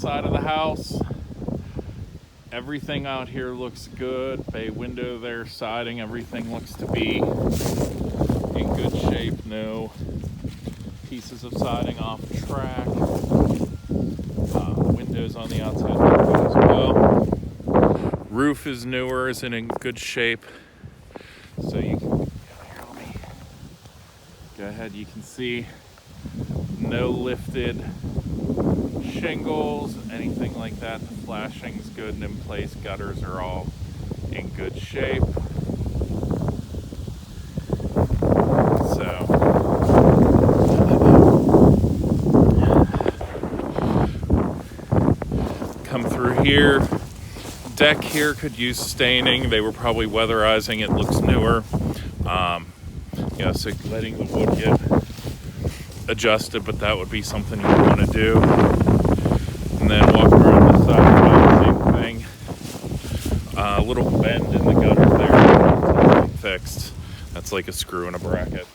outside of the house. Everything out here looks good. Bay window there, siding, everything looks to be in good shape. No pieces of siding off track. Windows on the outside look good as well. Roof is newer, is in good shape. So you can, here, let me go ahead, you can see no lifted shingles, anything like that. The flashing's good and in place. Gutters are all in good shape. So come through here. Deck here could use staining. They were probably weatherizing. It looks newer. Yeah, so letting the wood get adjusted, but that would be something you want to do. And then walk around the side, same thing. A little bend in the gutter there, fixed. That's like a screw in a bracket.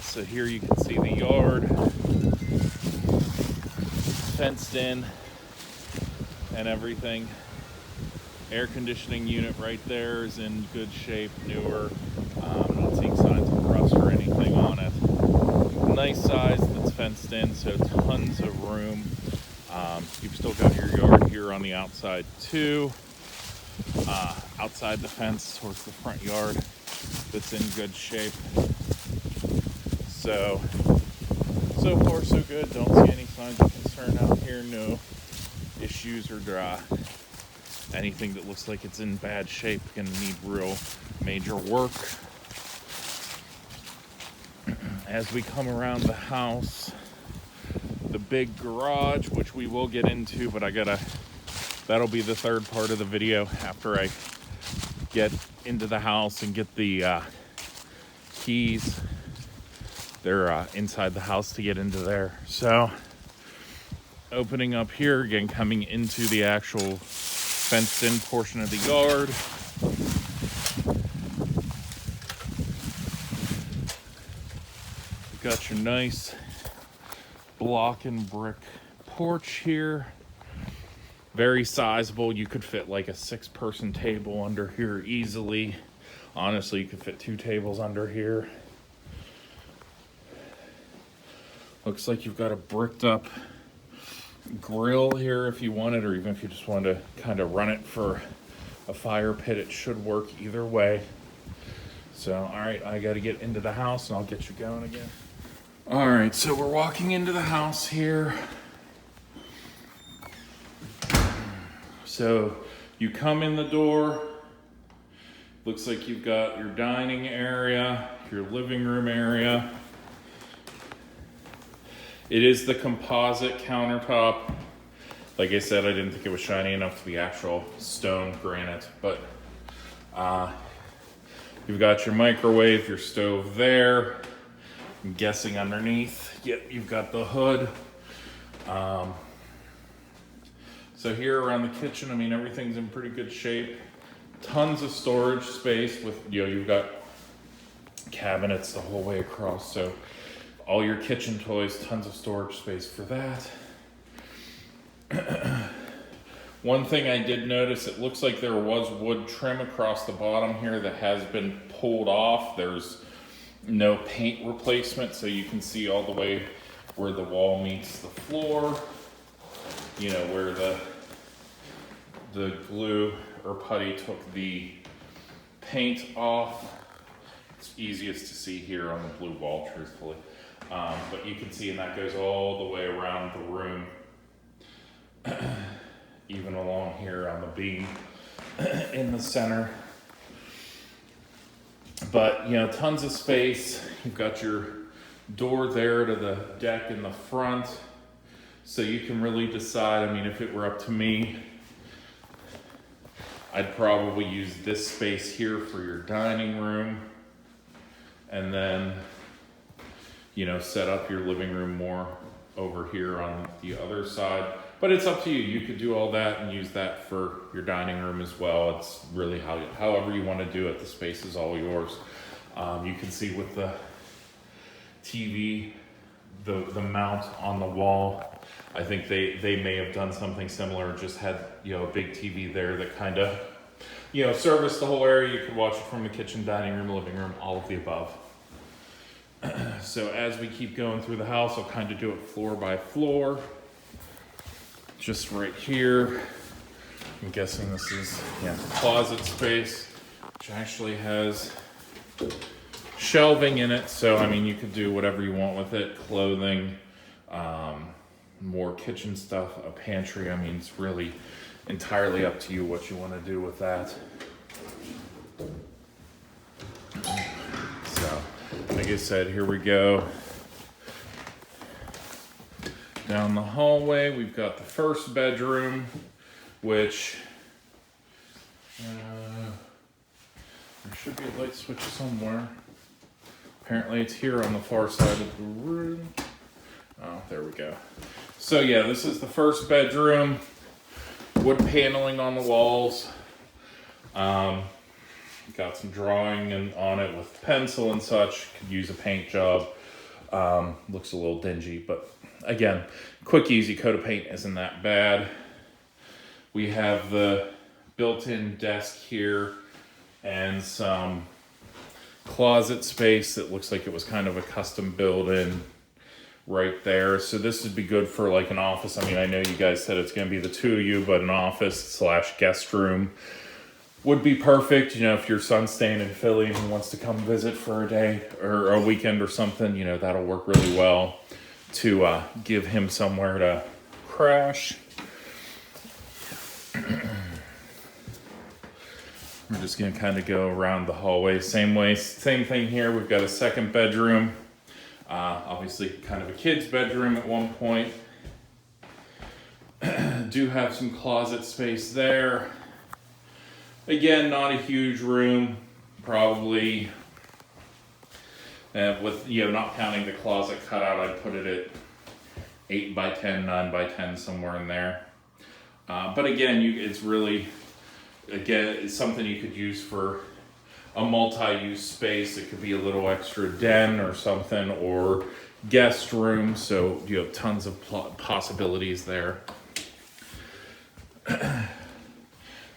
So here you can see the yard, fenced in and everything. Air conditioning unit right there is in good shape, newer. Not seeing signs of rust or anything on it. Nice size that's fenced in, so tons of room. You've still got your yard here on the outside too. Outside the fence towards the front yard that's in good shape. So far so good. Don't see any signs of concern out here. No issues or anything that looks like it's in bad shape. Gonna need real major work. As we come around the house, the big garage, which we will get into, but that'll be the third part of the video after I get into the house and get the keys. They're inside the house to get into there. So opening up here again, coming into the actual fenced in portion of the yard. You've got your nice block and brick porch here. Very sizable. You could fit like a 6-person table under here easily. Honestly, you could fit 2 tables under here. Looks like you've got a bricked up grill here if you wanted, or even if you just wanted to kind of run it for a fire pit, it should work either way. So, all right, I got to get into the house and I'll get you going again. All right, so we're walking into the house here. So you come in the door, looks like you've got your dining area, your living room area. It is the composite countertop. Like I said, I didn't think it was shiny enough to be actual stone granite, but you've got your microwave, your stove there. I'm guessing underneath, yep, you've got the hood. So here around the kitchen, I mean, everything's in pretty good shape. Tons of storage space with, you've got cabinets the whole way across. So all your kitchen toys, tons of storage space for that. One thing I did notice, it looks like there was wood trim across the bottom here that has been pulled off. There's no paint replacement, so you can see all the way where the wall meets the floor, you know, where the glue or putty took the paint off. It's easiest to see here on the blue wall, truthfully. But you can see, and that goes all the way around the room, even along here on the beam in the center. But, you know, tons of space. You've got your door there to the deck in the front. So you can really decide, I mean, if it were up to me, I'd probably use this space here for your dining room. And then, you know, set up your living room more over here on the other side. But it's up to you. You could do all that and use that for your dining room as well. It's really however you want to do it. The space is all yours. You can see with the TV the mount on the wall. I think they may have done something similar, just had, you know, a big TV there that kind of, you know, serviced the whole area. You could watch it from the kitchen, dining room, living room, all of the above. So as we keep going through the house, I'll kind of do it floor by floor. Just right here, I'm guessing this is, yeah, closet space, which actually has shelving in it. So, I mean, you could do whatever you want with it. Clothing, more kitchen stuff, a pantry. I mean, it's really entirely up to you what you want to do with that. So, like I said, here we go. Down the hallway, we've got the first bedroom, which there should be a light switch somewhere. Apparently it's here on the far side of the room. Oh, there we go. So yeah, this is the first bedroom. Wood paneling on the walls. Got some drawing on it with pencil and such. Could use a paint job. Looks a little dingy, but again, quick, easy coat of paint isn't that bad. We have the built-in desk here and some closet space that looks like it was kind of a custom build-in right there. So this would be good for like an office. I mean, I know you guys said it's going to be the two of you, but an office / guest room would be perfect. You know, if your son's staying in Philly and he wants to come visit for a day or a weekend or something, you know, that'll work really well to give him somewhere to crash. We're just going to kind of go around the hallway. Same thing here. We've got a second bedroom. Obviously kind of a kid's bedroom at one point. Do have some closet space there. Again, not a huge room. Probably, with, you know, not counting the closet cutout, I'd put it at 8 by 10, 9 by 10, somewhere in there. But again, it's really, it's something you could use for a multi-use space. It could be a little extra den or something, or guest room. So you have tons of possibilities there.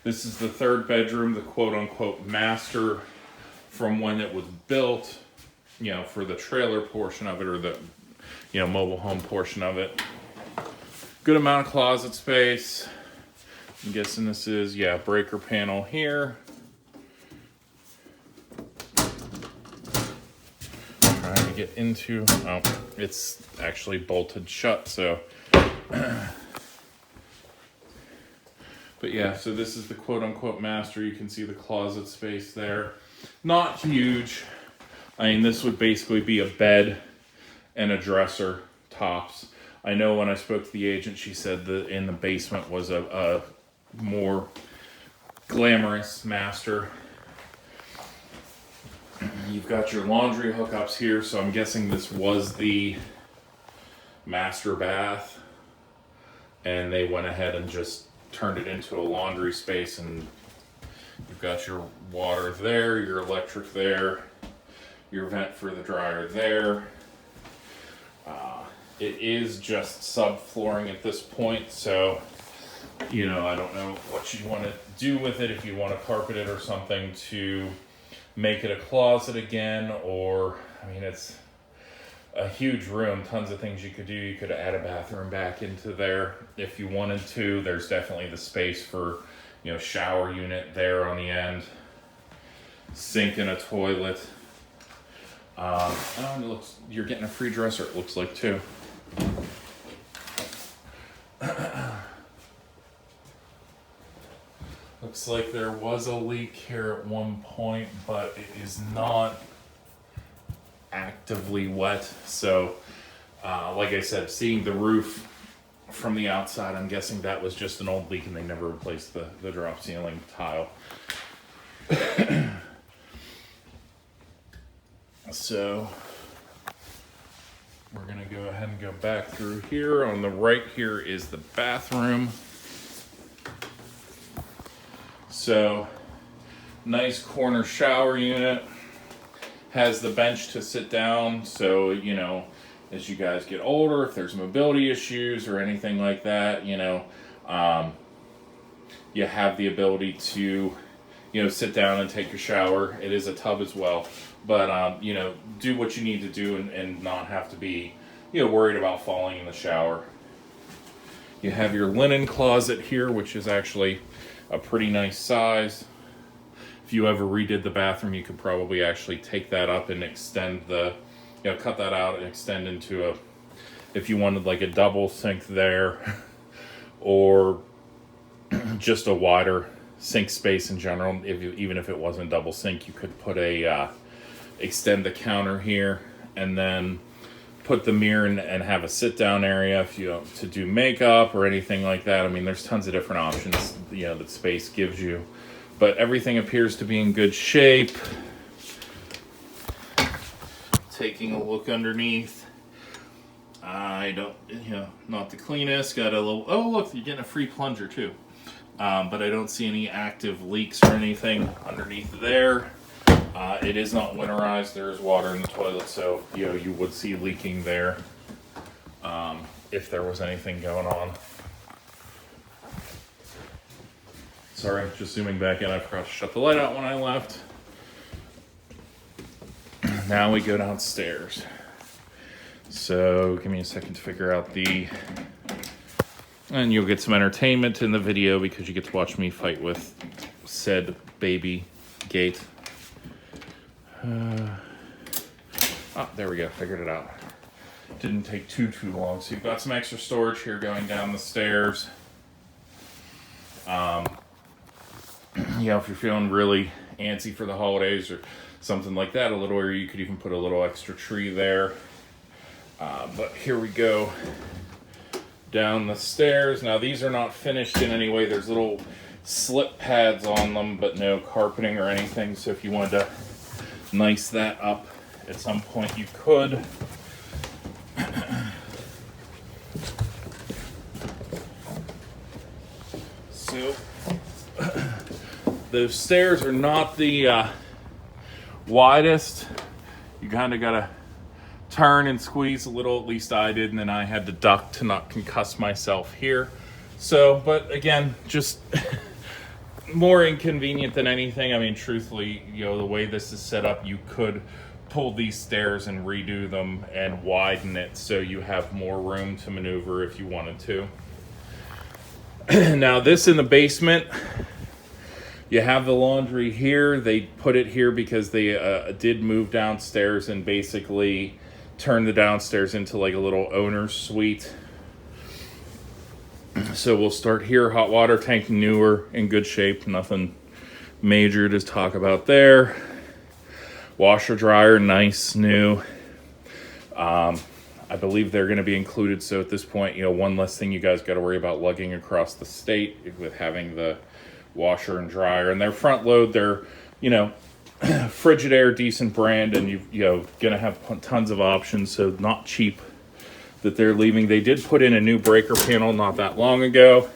This is the third bedroom, the quote-unquote master from when it was built, you know, for the trailer portion of it, or the, you know, mobile home portion of it. Good amount of closet space. I'm guessing this is, yeah, breaker panel here. Trying to get into, oh, it's actually bolted shut, so. But yeah, so this is the quote-unquote master. You can see the closet space there. Not huge. I mean, this would basically be a bed and a dresser, tops. I know when I spoke to the agent, she said that in the basement was a more glamorous master. You've got your laundry hookups here, so I'm guessing this was the master bath. And they went ahead and just turned it into a laundry space, and you've got your water there, your electric there, your vent for the dryer there. It is just subflooring at this point, so, you know, I don't know what you want to do with it, if you want to carpet it or something to make it a closet again, or, I mean, it's a huge room, tons of things you could do. You could add a bathroom back into there if you wanted to. There's definitely the space for, you know, shower unit there on the end, sink and a toilet. It looks, you're getting a free dresser, it looks like, too. Looks like there was a leak here at one point, but it is not actively wet. So, like I said, seeing the roof from the outside, I'm guessing that was just an old leak and they never replaced the drop ceiling tile. So, we're gonna go ahead and go back through here. On the right here is the bathroom. So, nice corner shower unit. Has the bench to sit down, so, you know, as you guys get older, if there's mobility issues or anything like that, you know, you have the ability to, you know, sit down and take your shower. It is a tub as well, but you know, do what you need to do and not have to be, you know, worried about falling in the shower. You have your linen closet here, which is actually a pretty nice size. If you ever redid the bathroom, you could probably actually take that up and extend the, you know, cut that out and extend into a, if you wanted like a double sink there, or just a wider sink space in general. Even if it wasn't double sink, you could put a, extend the counter here, and then put the mirror and have a sit down area if you to do makeup or anything like that. I mean, there's tons of different options, you know, that space gives you, but everything appears to be in good shape. Taking a look underneath, I don't, you know, not the cleanest. Got a little, oh look, you're getting a free plunger too. But I don't see any active leaks or anything underneath there. It is not winterized. There is water in the toilet, so you know, you would see leaking there if there was anything going on. Sorry, just zooming back in, I forgot to shut the light out when I left. Now we go downstairs. So give me a second to figure out and you'll get some entertainment in the video because you get to watch me fight with said baby gate. There we go, figured it out. Didn't take too long. So you've got some extra storage here going down the stairs. You know, if you're feeling really antsy for the holidays or something like that, a little area, you could even put a little extra tree there. But here we go down the stairs. Now these are not finished in any way. There's little slip pads on them, but no carpeting or anything. So if you wanted to nice that up at some point, you could. So those stairs are not the widest. You kind of gotta turn and squeeze a little, at least I did, and then I had to duck to not concuss myself here. So, but again, just more inconvenient than anything. I mean, truthfully, you know, the way this is set up, you could pull these stairs and redo them and widen it so you have more room to maneuver if you wanted to. Now this in the basement, you have the laundry here. They put it here because they did move downstairs and basically turn the downstairs into like a little owner's suite. So we'll start here. Hot water tank, newer, in good shape, nothing major to talk about there. Washer dryer, nice, new. I believe they're going to be included, so at this point, you know, one less thing you guys got to worry about lugging across the state with having the washer and dryer. And their front load, they're, you know, Frigidaire, decent brand, and you know, gonna have tons of options, so not cheap that they're leaving. They did put in a new breaker panel not that long ago.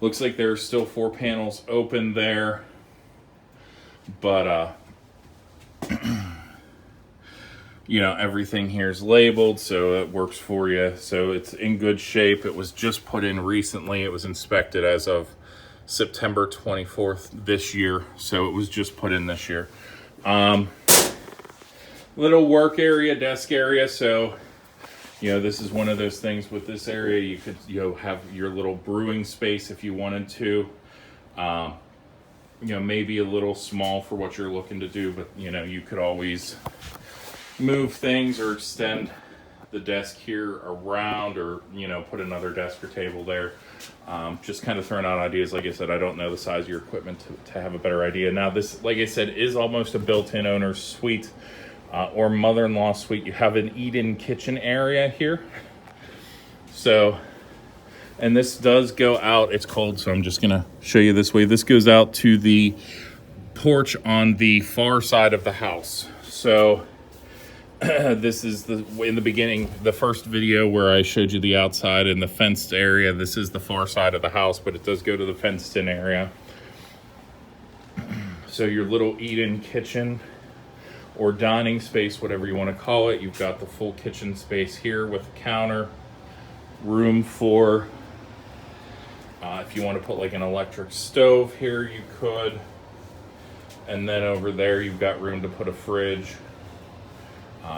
Looks like there's still 4 panels open there, but you know, everything here is labeled, so it works for you. So it's in good shape. It was just put in recently. It was inspected as of September 24th this year, so it was just put in this year. Little work area, desk area. So, you know, this is one of those things with this area. You could, you know, have your little brewing space if you wanted to. You know, maybe a little small for what you're looking to do, but you know, you could always move things or extend the desk here around, or you know, put another desk or table there. Just kind of throwing out ideas. Like I said, I don't know the size of your equipment to have a better idea. Now this, like I said, is almost a built-in owner's suite or mother-in-law suite. You have an eat-in kitchen area here. So, and this does go out, it's cold, so I'm just gonna show you this way. This goes out to the porch on the far side of the house. So this is in the beginning, the first video where I showed you the outside and the fenced area. This is the far side of the house, but it does go to the fenced in area. So your little eat-in kitchen or dining space, whatever you want to call it. You've got the full kitchen space here with a counter, room for, if you want to put like an electric stove here, you could. And then over there, you've got room to put a fridge.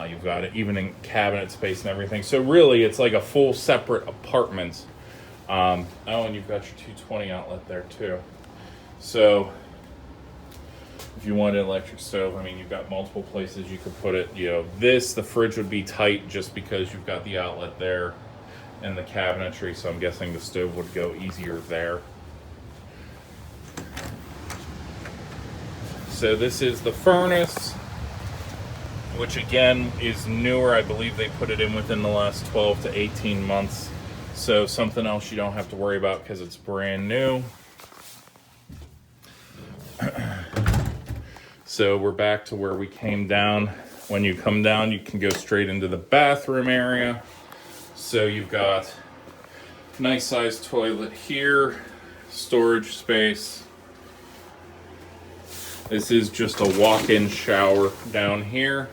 You've got it even in cabinet space and everything. So really, it's like a full separate apartment. Oh, and you've got your 220 outlet there too. So if you want an electric stove, I mean, you've got multiple places you could put it. You know, the fridge would be tight just because you've got the outlet there and the cabinetry. So I'm guessing the stove would go easier there. So this is the furnace, which again is newer. I believe they put it in within the last 12 to 18 months. So something else you don't have to worry about because it's brand new. So we're back to where we came down. When you come down, you can go straight into the bathroom area. So you've got nice sized toilet here, storage space. This is just a walk-in shower down here,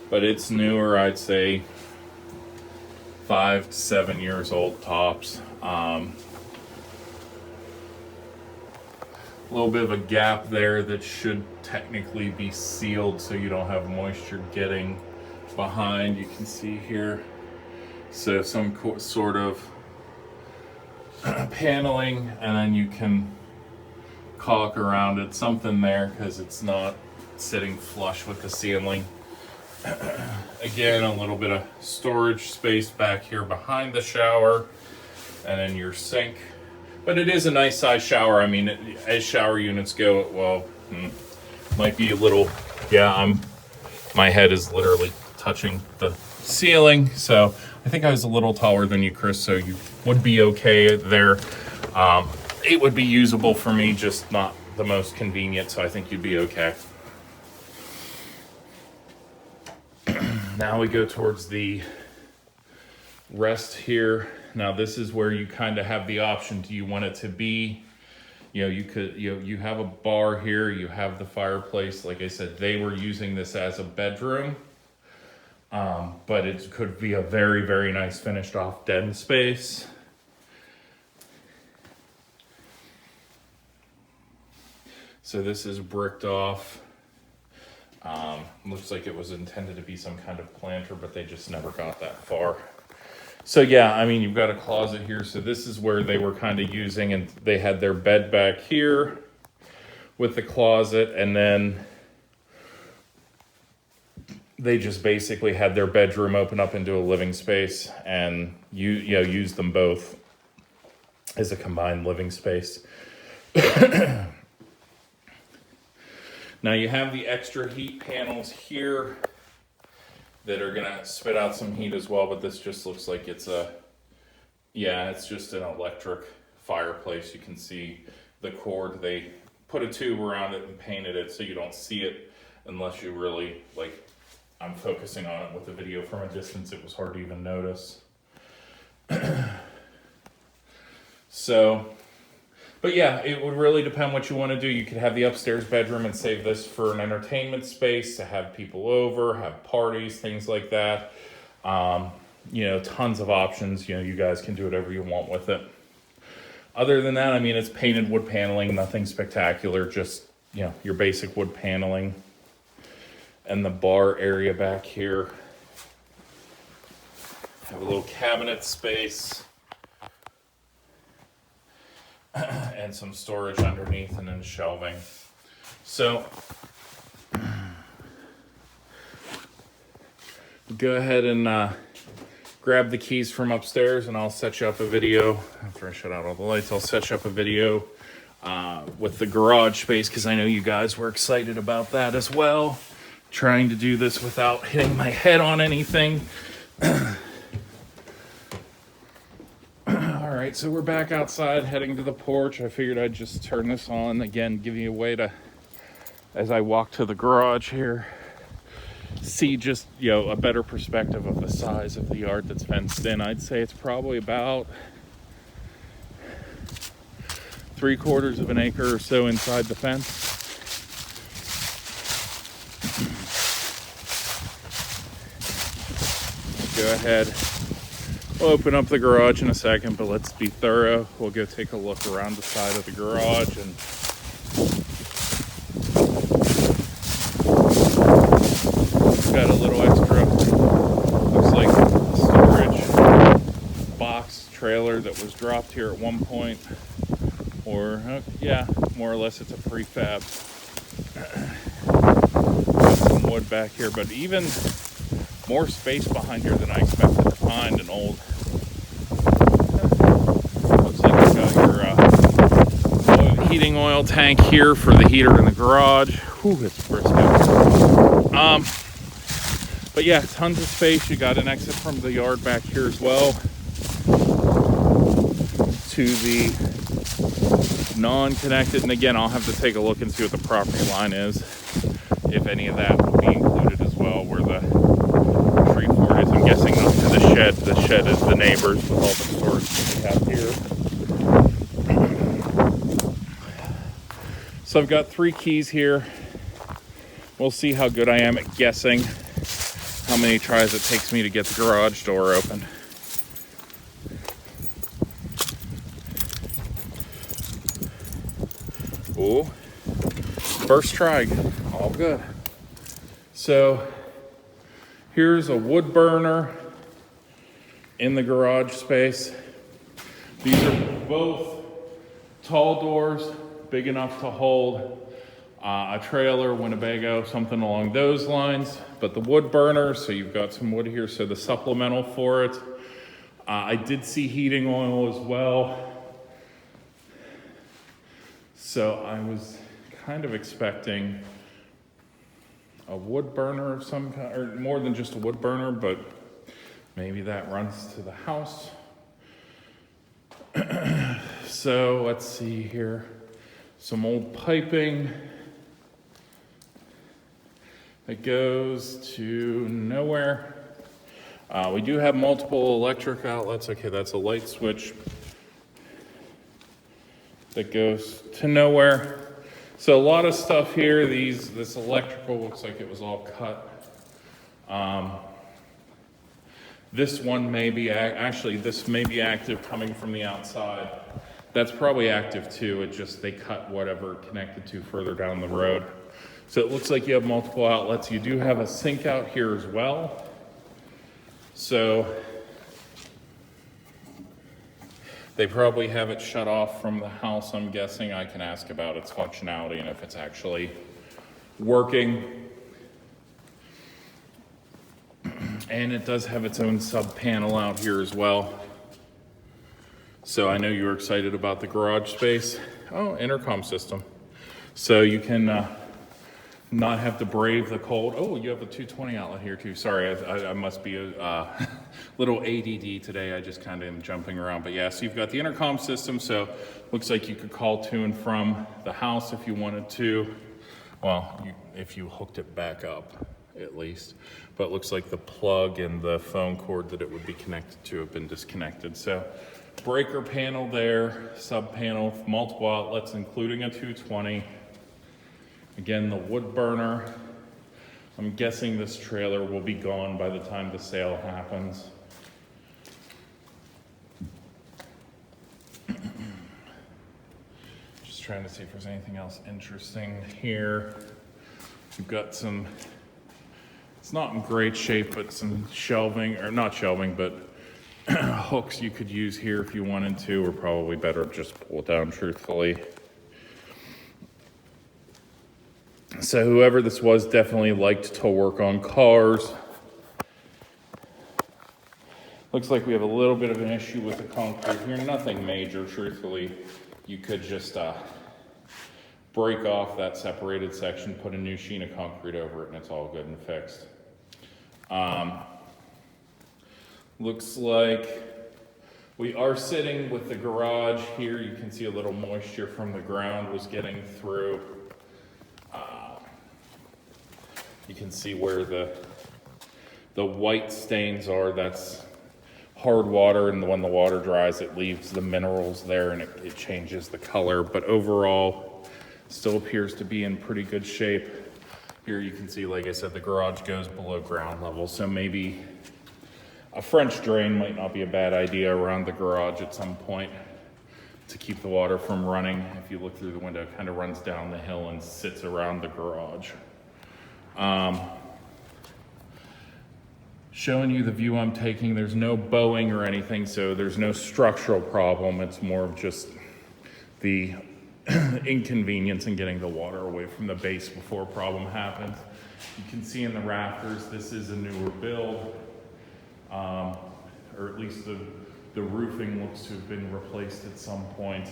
but it's newer, I'd say 5 to 7 years old tops. A little bit of a gap there that should technically be sealed so you don't have moisture getting behind. You can see here. So some sort of paneling, and then you can caulk around it, something there, because it's not sitting flush with the ceiling. Again, a little bit of storage space back here behind the shower, and then your sink. But it is a nice size shower. I mean, as shower units go, well, might be a little, yeah, my head is literally touching the ceiling. So I think I was a little taller than you, Chris, so you would be okay there. It would be usable for me, just not the most convenient, so I think you'd be okay. Now we go towards the rest here. Now this is where you kind of have the option. Do you want it to be, you have a bar here, you have the fireplace. Like I said, they were using this as a bedroom, but it could be a very, very nice finished off den space. So this is bricked off. Looks like it was intended to be some kind of planter, but they just never got that far. So yeah, I mean, you've got a closet here. So this is where they were kind of using, and they had their bed back here with the closet, and then they just basically had their bedroom open up into a living space, and use them both as a combined living space. Now you have the extra heat panels here that are gonna spit out some heat as well, but this just looks like it's just an electric fireplace. You can see the cord. They put a tube around it and painted it so you don't see it unless you really, like, I'm focusing on it with the video from a distance. It was hard to even notice. So, but yeah, it would really depend what you want to do. You could have the upstairs bedroom and save this for an entertainment space to have people over, have parties, things like that. Tons of options. You guys can do whatever you want with it. Other than that, I mean, it's painted wood paneling, nothing spectacular, just, your basic wood paneling. And the bar area back here. Have a little cabinet space. And some storage underneath, and then shelving. So go ahead and grab the keys from upstairs, and I'll set you up a video. After I shut out all the lights, I'll set you up a video with the garage space, because I know you guys were excited about that as well. Trying to do this without hitting my head on anything. All right, so we're back outside heading to the porch. I figured I'd just turn this on again, give you a way to, as I walk to the garage here, see just, a better perspective of the size of the yard that's fenced in. I'd say it's probably about 3/4 of an acre or so inside the fence. go ahead. We'll open up the garage in a second, but let's be thorough. We'll go take a look around the side of the garage and got a little extra, looks like a storage box trailer that was dropped here at one point. Or, yeah, more or less it's a prefab. Got some wood back here, but even more space behind here than I expected to find. An old, looks like you got your heating oil tank here for the heater in the garage. Whew, it's brisk out. But yeah, tons of space. You got an exit from the yard back here as well to the non-connected. And again, I'll have to take a look and see what the property line is, if any of that will be included as well, where the tree fort is. I'm guessing not to the shed. The shed is the neighbors with all the storage that we have here. So I've got 3 keys here. We'll see how good I am at guessing how many tries it takes me to get the garage door open. Ooh, first try, all good. So here's a wood burner in the garage space. These are both tall doors, big enough to hold a trailer, Winnebago, something along those lines. But the wood burner, so you've got some wood here, so the supplemental for it. I did see heating oil as well. So I was kind of expecting a wood burner of some kind, or more than just a wood burner, but maybe that runs to the house. So let's see here. Some old piping that goes to nowhere. We do have multiple electric outlets. Okay, that's a light switch that goes to nowhere. So a lot of stuff here. This electrical looks like it was all cut. This one may be, actually this may be active coming from the outside. That's probably active too. It just, they cut whatever connected to further down the road. So it looks like you have multiple outlets. You do have a sink out here as well. So they probably have it shut off from the house, I'm guessing. I can ask about its functionality and if it's actually working. And it does have its own sub panel out here as well. So I know you were excited about the garage space. Oh, intercom system. So you can not have to brave the cold. Oh, you have a 220 outlet here too. Sorry, I must be a little ADD today. I just kind of am jumping around. But yeah, so you've got the intercom system. So looks like you could call to and from the house if you wanted to. Well, if you hooked it back up, at least. But it looks like the plug and the phone cord that it would be connected to have been disconnected. So breaker panel there, sub panel, multiple outlets, including a 220. Again, the wood burner. I'm guessing this trailer will be gone by the time the sale happens. Just trying to see if there's anything else interesting here. We've got some, it's not in great shape, but some shelving, or not shelving, but hooks you could use here if you wanted to, or probably better just pull it down truthfully. So whoever this was definitely liked to work on cars. Looks like we have a little bit of an issue with the concrete here. Nothing major, truthfully. You could just break off that separated section, put a new sheet of concrete over it, and it's all good and fixed. Looks like we are sitting with the garage here. You can see a little moisture from the ground was getting through. You can see where the white stains are. That's hard water, and when the water dries, it leaves the minerals there and it changes the color. But overall, still appears to be in pretty good shape. Here you can see, like I said, the garage goes below ground level, so maybe A French drain might not be a bad idea around the garage at some point to keep the water from running. If you look through the window, it kind of runs down the hill and sits around the garage. Showing you the view I'm taking, there's no bowing or anything, so there's no structural problem. It's more of just the inconvenience in getting the water away from the base before a problem happens. You can see in the rafters, this is a newer build, or at least the roofing looks to have been replaced at some point.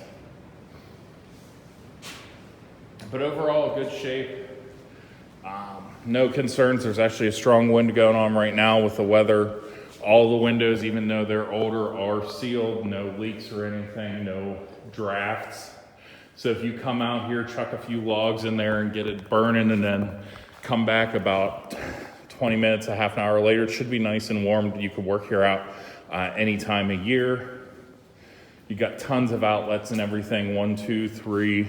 But overall, good shape. No concerns. There's actually a strong wind going on right now with the weather. All the windows, even though they're older, are sealed. No leaks or anything, no drafts. So if you come out here, chuck a few logs in there and get it burning, and then come back about 20 minutes, a half an hour later, it should be nice and warm. You can work here out any time of year. You got tons of outlets and everything. 1, 2, 3,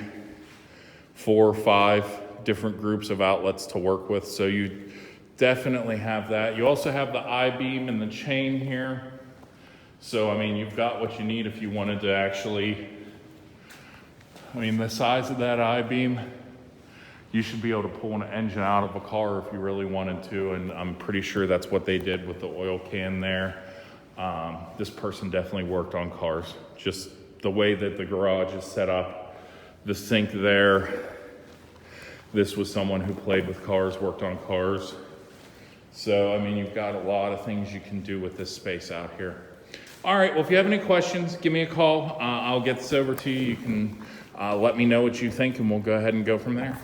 4, 5 different groups of outlets to work with. So you definitely have that. You also have the I-beam and the chain here. So, I mean, you've got what you need if you wanted to actually, the size of that I-beam, you should be able to pull an engine out of a car if you really wanted to, and I'm pretty sure that's what they did with the oil can there. This person definitely worked on cars. Just the way that the garage is set up, the sink there, this was someone who played with cars, worked on cars. So, you've got a lot of things you can do with this space out here. All right, well, if you have any questions, give me a call. I'll get this over to you. You can let me know what you think, and we'll go ahead and go from there.